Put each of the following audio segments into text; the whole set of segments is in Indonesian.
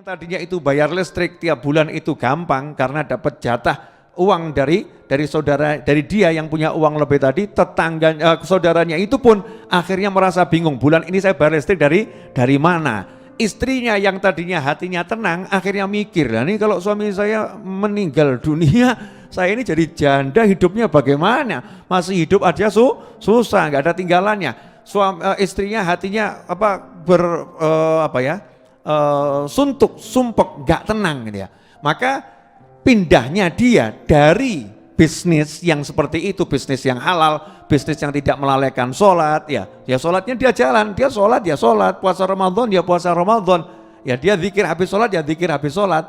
Tadinya itu bayar listrik tiap bulan itu gampang karena dapat jatah uang dari saudara, dari dia yang punya uang lebih tadi, tetangga saudaranya itu pun akhirnya merasa bingung, bulan ini saya bayar listrik dari mana? Istrinya yang tadinya hatinya tenang akhirnya mikir, lah ini kalau suami saya meninggal dunia, saya ini jadi janda, hidupnya bagaimana? Masih hidup aja susah, nggak ada tinggalannya. Istrinya hatinya suntuk, sumpek, gak tenang gitu ya. Maka pindahnya dia dari bisnis yang seperti itu, bisnis yang halal, bisnis yang tidak melalaikan sholat, ya sholatnya dia jalan, dia sholat, puasa Ramadan, dia puasa Ramadan, ya dia zikir habis sholat, ya zikir habis sholat.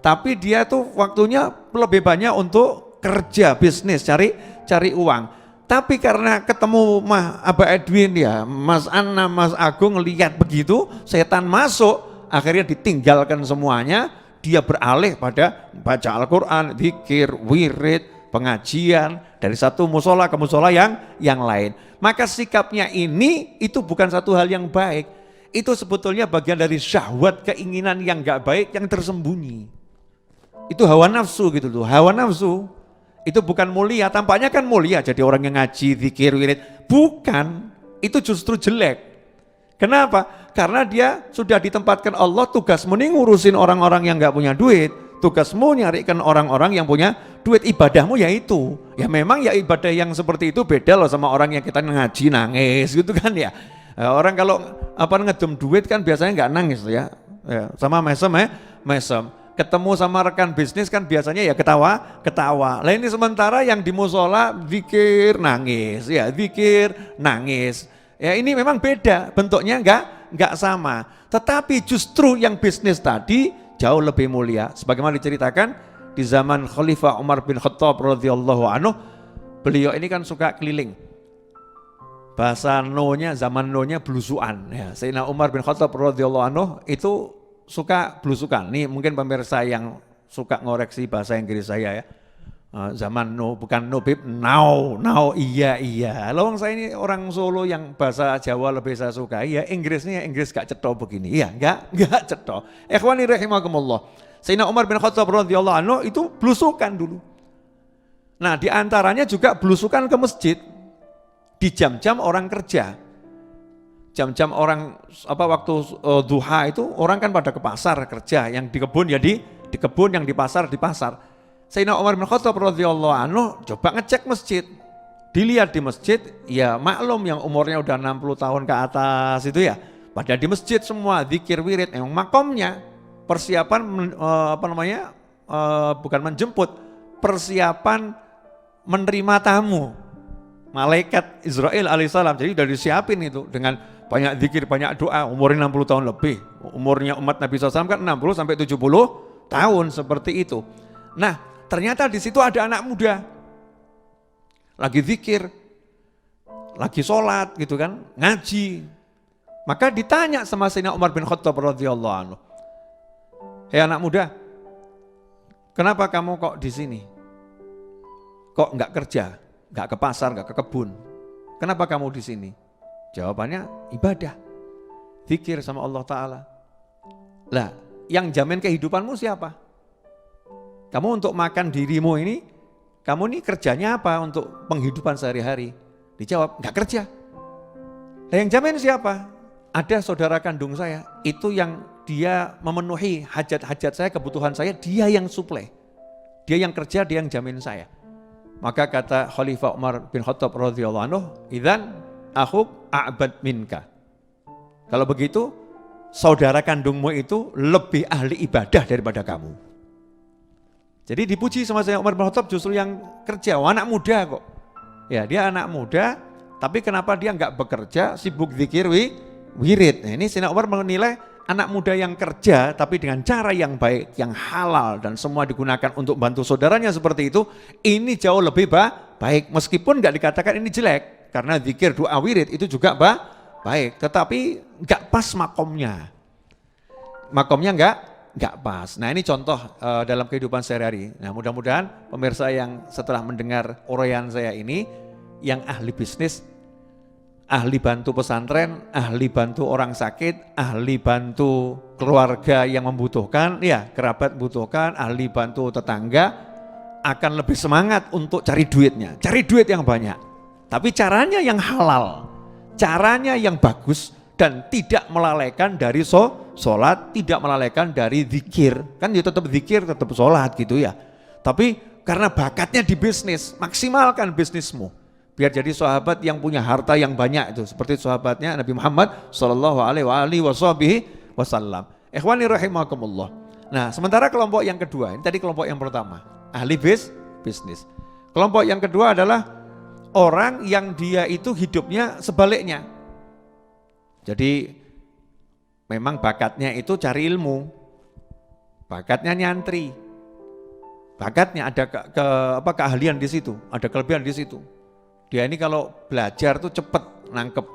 Tapi dia tuh waktunya lebih banyak untuk kerja, bisnis, cari uang. Tapi karena ketemu Abah Edwin ya, Mas Anna, Mas Agung lihat begitu, setan masuk, akhirnya ditinggalkan semuanya, dia beralih pada baca Al-Quran, zikir, wirid, pengajian, dari satu musola ke musola yang lain. Maka sikapnya ini itu bukan satu hal yang baik, itu sebetulnya bagian dari syahwat, keinginan yang gak baik yang tersembunyi. Itu hawa nafsu gitu loh, hawa nafsu. Itu bukan mulia, tampaknya kan mulia jadi orang yang ngaji, zikir, wirid. Bukan, itu justru jelek. Kenapa? Karena dia sudah ditempatkan Allah, tugasmu ini ngurusin orang-orang yang gak punya duit. Tugasmu nyarikan orang-orang yang punya duit, ibadahmu ya itu. Ya memang ya ibadah yang seperti itu beda loh sama orang yang kita ngaji nangis gitu kan ya. Orang kalau ngedem duit kan biasanya gak nangis ya. Sama mesem. Ketemu sama rekan bisnis kan biasanya ya ketawa. Lah ini sementara yang di musola zikir nangis, ya zikir nangis. Ya ini memang beda, bentuknya enggak sama. Tetapi justru yang bisnis tadi jauh lebih mulia. Sebagaimana diceritakan di zaman Khalifah Umar bin Khattab radhiyallahu anhu, beliau ini kan suka keliling. Bahasa zaman no-nya belusuan. Ya, Sayyidina Umar bin Khattab radhiyallahu anhu itu suka belusukan. Nih mungkin pemirsa yang suka ngoreksi bahasa Inggris saya ya. Zaman no, bukan no bib, now, iya. Lawang saya ini orang Solo yang bahasa Jawa lebih saya suka. Iya, Inggrisnya Inggris gak cetok begini. Iya, enggak cetok. Ikhwani rahimakumullah. Sayyidina Umar bin Khattab radhiyallahu anhu itu belusukan dulu. Nah, di antaranya juga belusukan ke masjid di jam-jam orang kerja. Jam-jam orang waktu duha itu orang kan pada ke pasar kerja, yang di kebun ya di kebun, yang di pasar di pasar. Sayyidina Umar bin Khattab radhiyallahu anhu coba ngecek masjid. Dilihat di masjid, ya maklum yang umurnya udah 60 tahun ke atas itu ya. Pada di masjid semua zikir wirid, memang makomnya persiapan bukan menjemput, persiapan menerima tamu. Malaikat Israel alaihissalam, jadi udah disiapin itu dengan banyak zikir, banyak doa, umurnya 60 tahun lebih. Umurnya umat Nabi SAW kan 60 sampai 70 tahun seperti itu. Nah, ternyata di situ ada anak muda. Lagi zikir, lagi sholat gitu kan, ngaji. Maka ditanya sama Sayyidina Umar bin Khattab radhiyallahu anhu. Hei anak muda, kenapa kamu kok di sini? Kok enggak kerja, enggak ke pasar, enggak ke kebun? Kenapa kamu di sini? Jawabannya ibadah, zikir sama Allah Ta'ala. Lah, yang jamin kehidupanmu siapa? Kamu untuk makan dirimu ini, kamu ini kerjanya apa untuk penghidupan sehari-hari? Dijawab, enggak kerja. Lah yang jamin siapa? Ada saudara kandung saya, itu yang dia memenuhi hajat-hajat saya, kebutuhan saya, dia yang suplai. Dia yang kerja, dia yang jamin saya. Maka kata Khalifah Umar bin Khattab radhiyallahu anhu, "Idzan akhuk a'bad minka." Kalau begitu, saudara kandungmu itu lebih ahli ibadah daripada kamu. Jadi dipuji sama Sayyidina Umar bin Khattab justru yang kerja, anak muda kok. Ya, dia anak muda, tapi kenapa dia enggak bekerja, sibuk zikir wirid. Nah, ini Sayyidina Umar menilai anak muda yang kerja tapi dengan cara yang baik, yang halal dan semua digunakan untuk bantu saudaranya seperti itu, ini jauh lebih baik. Meskipun enggak dikatakan ini jelek, karena zikir, doa, wirid itu juga baik, tetapi enggak pas makomnya. Makomnya enggak pas. Nah, ini contoh dalam kehidupan sehari-hari. Nah, mudah-mudahan pemirsa yang setelah mendengar uraian saya ini, yang ahli bisnis, ahli bantu pesantren, ahli bantu orang sakit, ahli bantu keluarga yang membutuhkan, ya kerabat membutuhkan, ahli bantu tetangga, akan lebih semangat untuk cari duitnya, cari duit yang banyak. Tapi caranya yang halal, caranya yang bagus, dan tidak melalaikan dari sholat, tidak melalaikan dari zikir. Kan ya tetap zikir, tetap sholat gitu ya. Tapi karena bakatnya di bisnis, maksimalkan bisnismu. Biar jadi sahabat yang punya harta yang banyak itu. Seperti sahabatnya Nabi Muhammad SAW. Ikhwani rahimakumullah. Nah sementara kelompok yang kedua, ini tadi kelompok yang pertama, ahli bisnis. Kelompok yang kedua adalah orang yang dia itu hidupnya sebaliknya. Jadi memang bakatnya itu cari ilmu, bakatnya nyantri, bakatnya ada keahlian di situ, ada kelebihan di situ. Dia ini kalau belajar tuh cepet nangkep,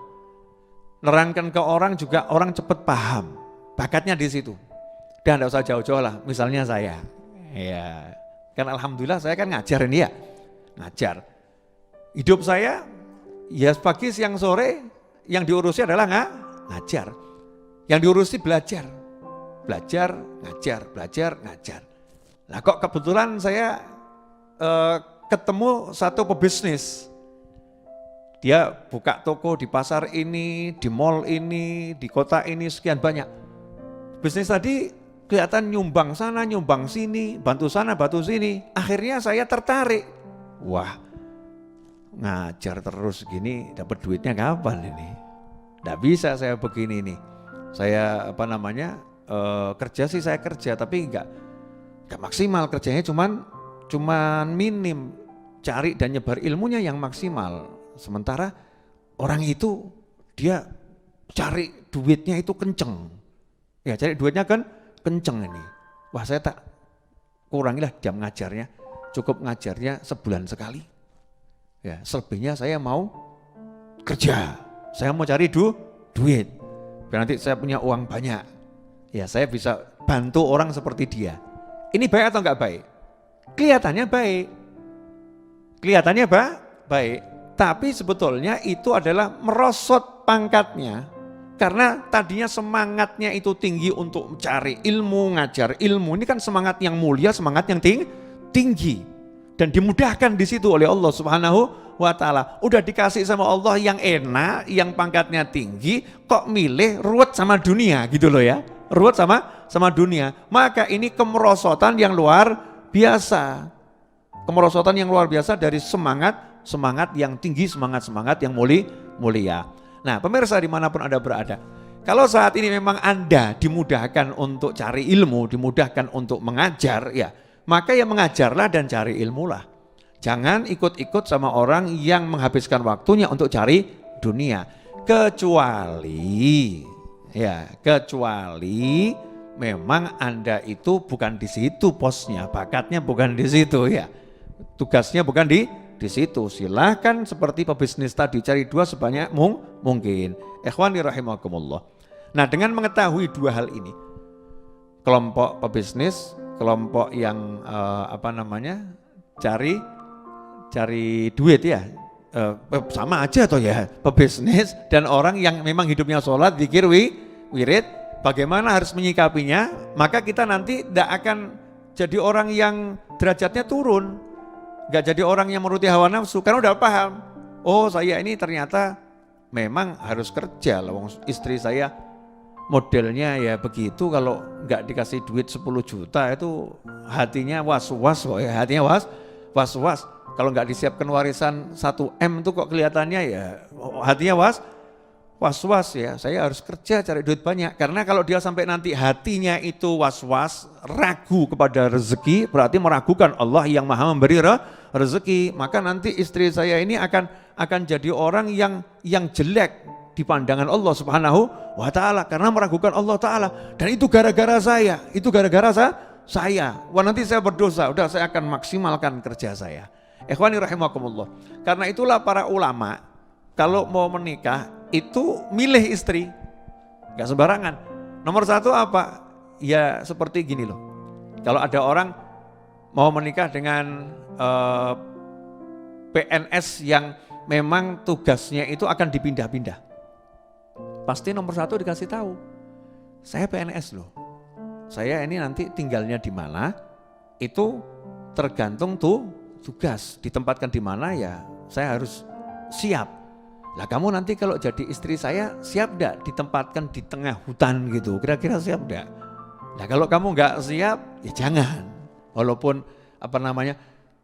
nerangkan ke orang juga orang cepet paham, bakatnya di situ. Dan tidak usah jauh-jauh lah, misalnya saya, ya kan alhamdulillah saya kan ngajar ini ya, ngajar. Hidup saya ya pagi siang sore yang diurusi adalah ngajar, yang diurusi belajar, ngajar, belajar, ngajar. Nah kok kebetulan saya ketemu satu pebisnis. Dia buka toko di pasar ini, di mall ini, di kota ini, sekian banyak. Bisnis tadi kelihatan nyumbang sana, nyumbang sini, bantu sana, bantu sini. Akhirnya saya tertarik. Wah, ngajar terus gini dapat duitnya kapan ini? Nggak bisa saya begini nih. Saya kerja sih saya kerja, tapi nggak maksimal kerjanya, cuman minim. Cari dan nyebar ilmunya yang maksimal. Sementara orang itu dia cari duitnya itu kenceng. Ya cari duitnya kan kenceng ini. Wah saya tak kurangilah jam ngajarnya. Cukup ngajarnya sebulan sekali. Ya selebihnya saya mau kerja. Saya mau cari duit. Biar nanti saya punya uang banyak. Ya saya bisa bantu orang seperti dia. Ini baik atau enggak baik? Kelihatannya baik. Kelihatannya baik. Tapi sebetulnya itu adalah merosot pangkatnya. Karena tadinya semangatnya itu tinggi untuk mencari ilmu, ngajar ilmu. Ini kan semangat yang mulia, semangat yang tinggi. Dan dimudahkan di situ oleh Allah Subhanahu wa ta'ala. Udah dikasih sama Allah yang enak, yang pangkatnya tinggi, kok milih ruwet sama dunia gitu loh ya. Ruwet sama dunia. Maka ini kemerosotan yang luar biasa. Kemerosotan yang luar biasa dari semangat yang tinggi, semangat yang mulia. Nah pemirsa dimanapun Anda berada, kalau saat ini memang Anda dimudahkan untuk cari ilmu, dimudahkan untuk mengajar, ya maka ya mengajarlah dan cari ilmu lah. Jangan ikut-ikut sama orang yang menghabiskan waktunya untuk cari dunia. Kecuali memang Anda itu bukan di situ posnya, bakatnya bukan di situ ya. Tugasnya bukan di situ. Silahkan seperti pebisnis tadi cari dua sebanyak mungkin. Ikhwani rahimakumullah. Nah, dengan mengetahui dua hal ini, kelompok pebisnis, kelompok yang cari duit ya, sama aja toh ya, pebisnis dan orang yang memang hidupnya sholat, zikir, wirid, bagaimana harus menyikapinya, maka kita nanti tidak akan jadi orang yang derajatnya turun. Gak jadi orang yang menuruti hawa nafsu, karena udah paham, oh saya ini ternyata memang harus kerja loh, istri saya modelnya ya begitu, kalau gak dikasih duit 10 juta itu hatinya was-was kok ya, hatinya was-was, kalau gak disiapkan warisan 1M itu kok kelihatannya ya hatinya was-was ya, saya harus kerja cari duit banyak. Karena kalau dia sampai nanti hatinya itu was-was, ragu kepada rezeki, berarti meragukan Allah yang maha memberi rezeki. Maka nanti istri saya ini akan jadi orang yang jelek di pandangan Allah Subhanahu wa ta'ala, karena meragukan Allah ta'ala. Dan itu gara-gara saya, wah nanti saya berdosa, udah saya akan maksimalkan kerja saya. Ikhwani rahimakumullah. Karena itulah para ulama kalau mau menikah itu milih istri, gak sembarangan. Nomor satu apa? Ya seperti gini loh, kalau ada orang mau menikah dengan PNS yang memang tugasnya itu akan dipindah-pindah. Pasti nomor satu dikasih tahu, saya PNS loh. Saya ini nanti tinggalnya di mana, itu tergantung tuh tugas. Ditempatkan di mana ya saya harus siap. Lah kamu nanti kalau jadi istri saya siap enggak ditempatkan di tengah hutan gitu, kira-kira siap enggak? Nah kalau kamu enggak siap ya jangan. Walaupun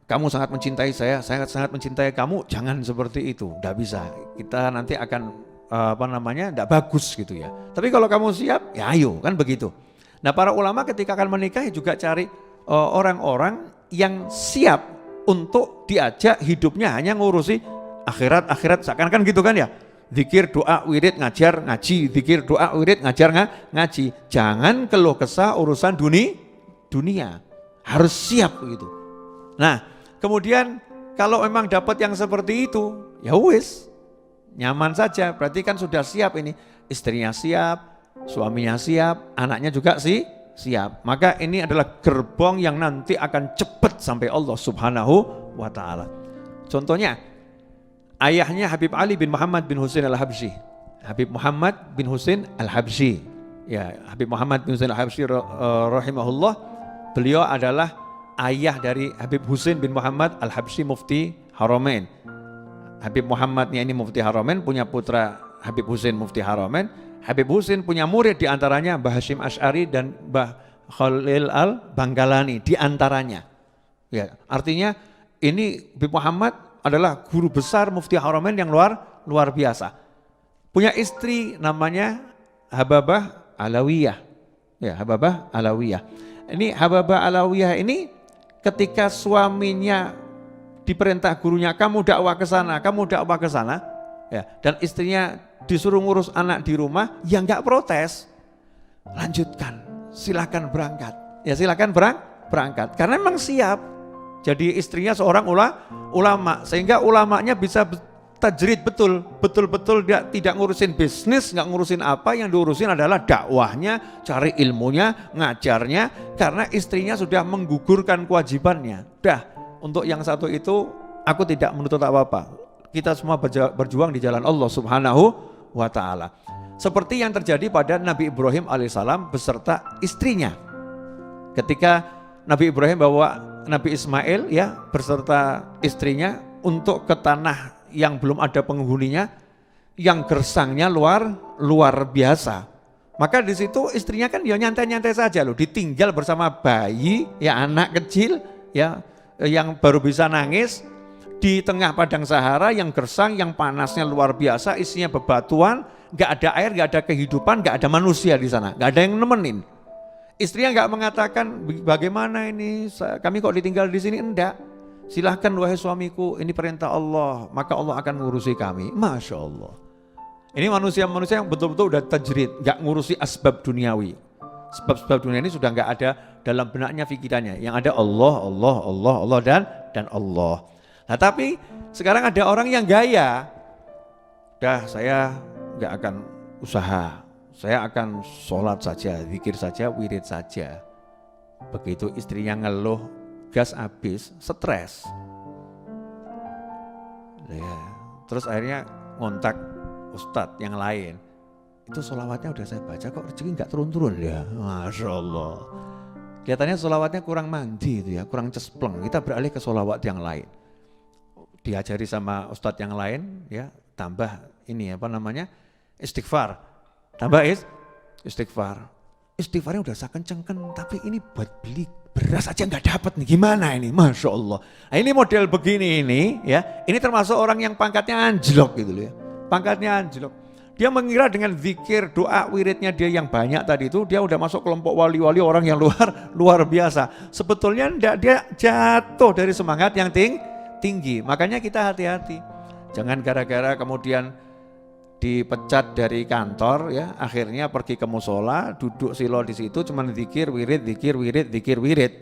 kamu sangat mencintai saya sangat mencintai kamu, jangan seperti itu, enggak bisa. Kita nanti akan enggak bagus gitu ya. Tapi kalau kamu siap ya ayo, kan begitu. Nah para ulama ketika akan menikah juga cari orang-orang yang siap untuk diajak hidupnya hanya ngurusi akhirat, seakan-akan gitu kan ya. Zikir, doa, wirid, ngajar, ngaji. Zikir, doa, wirid, ngajar, ngaji. Jangan keluh kesah urusan dunia. Harus siap gitu. Nah, kemudian kalau memang dapat yang seperti itu, ya wis, nyaman saja. Berarti kan sudah siap ini. Istrinya siap, suaminya siap, anaknya juga siap. Maka ini adalah gerbong yang nanti akan cepat sampai Allah Subhanahu wa ta'ala. Contohnya, ayahnya Habib Ali bin Muhammad bin Husain al-Habsyi. Habib Muhammad bin Husain al-Habsyi. Ya, Habib Muhammad bin Husain al-Habsyi rahimahullah, beliau adalah ayah dari Habib Husain bin Muhammad al-Habsyi Mufti Haramain. Habib Muhammadnya ini Mufti Haramain, punya putra Habib Husain Mufti Haramain. Habib Husain punya murid diantaranya Mbah Hashim Asy'ari dan Mbah Khalil al-Bangkalani diantaranya. Ya, artinya ini Habib Muhammad adalah guru besar Mufti Haramain yang luar biasa. Punya istri namanya Hababah Alawiyah. Ya, Hababah Alawiyah. Ini Hababah Alawiyah ini ketika suaminya diperintah gurunya, kamu dakwah ke sana, ya, dan istrinya disuruh ngurus anak di rumah, ya enggak protes. Lanjutkan, silakan berangkat. Ya silakan berangkat karena memang siap. Jadi istrinya seorang ulama, sehingga ulamanya bisa tajrid betul-betul dia tidak ngurusin bisnis, nggak ngurusin apa, yang diurusin adalah dakwahnya, cari ilmunya, ngajarnya, karena istrinya sudah menggugurkan kewajibannya. Untuk yang satu itu aku tidak menuntut apa-apa. Kita semua berjuang di jalan Allah Subhanahu wa ta'ala. Seperti yang terjadi pada Nabi Ibrahim alaihissalam beserta istrinya. Ketika Nabi Ibrahim bawa Nabi Ismail ya beserta istrinya untuk ke tanah yang belum ada penghuninya, yang gersangnya luar biasa. Maka di situ istrinya kan ya nyantai-nyantai saja loh, ditinggal bersama bayi ya, anak kecil ya yang baru bisa nangis di tengah padang Sahara yang gersang, yang panasnya luar biasa, isinya bebatuan, nggak ada air, nggak ada kehidupan, nggak ada manusia di sana, nggak ada yang nemenin. Istrinya nggak mengatakan bagaimana ini, kami kok ditinggal di sini, enggak. Silahkan wahai suamiku, ini perintah Allah, maka Allah akan ngurusi kami. Masya Allah. Ini manusia-manusia yang betul-betul udah tajrid, nggak ngurusi asbab duniawi. Sebab-sebab dunia ini sudah nggak ada dalam benaknya, pikirannya. Yang ada Allah dan Allah. Nah tapi sekarang ada orang yang gaya, saya nggak akan usaha, saya akan sholat saja, zikir saja, wirid saja. Begitu istrinya ngeluh, gas habis, stres. Ya, terus akhirnya ngontak ustadz yang lain. Itu sholawatnya udah saya baca kok rezeki nggak turun-turun ya, Masya Allah. Kelihatannya sholawatnya kurang mandi itu ya, kurang cespleng. Kita beralih ke sholawat yang lain. Diajari sama ustadz yang lain ya, tambah ini istighfar. Tambah istighfar. Istighfarnya udah saya kencengkan, tapi ini buat beli beras aja nggak dapat nih, gimana ini, Masya Allah. Nah, ini model begini ini ya, ini termasuk orang yang pangkatnya anjlok gitu loh ya, pangkatnya anjlok. Dia mengira dengan zikir, doa, wiridnya dia yang banyak tadi itu, dia udah masuk kelompok wali-wali, orang yang luar biasa. Sebetulnya enggak, dia jatuh dari semangat yang tinggi. Makanya kita hati-hati. Jangan gara-gara kemudian dipecat dari kantor ya, akhirnya pergi ke musola, duduk silo di situ cuman zikir, wirid.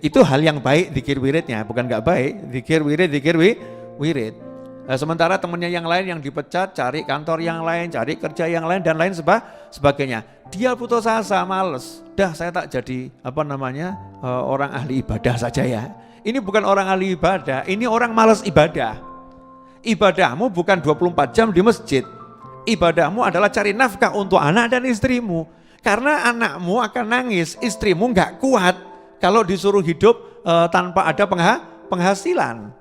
Itu hal yang baik zikir wiridnya, bukan enggak baik. Zikir, wirid. Nah, sementara temennya yang lain yang dipecat, cari kantor yang lain, cari kerja yang lain dan lain sebagainya. Dia putus asa, males. Saya tak jadi orang ahli ibadah saja ya. Ini bukan orang ahli ibadah, ini orang malas ibadah. ibadahmu bukan 24 jam di masjid. Ibadahmu adalah cari nafkah untuk anak dan istrimu. Karena anakmu akan nangis, istrimu nggak kuat kalau disuruh hidup tanpa ada penghasilan.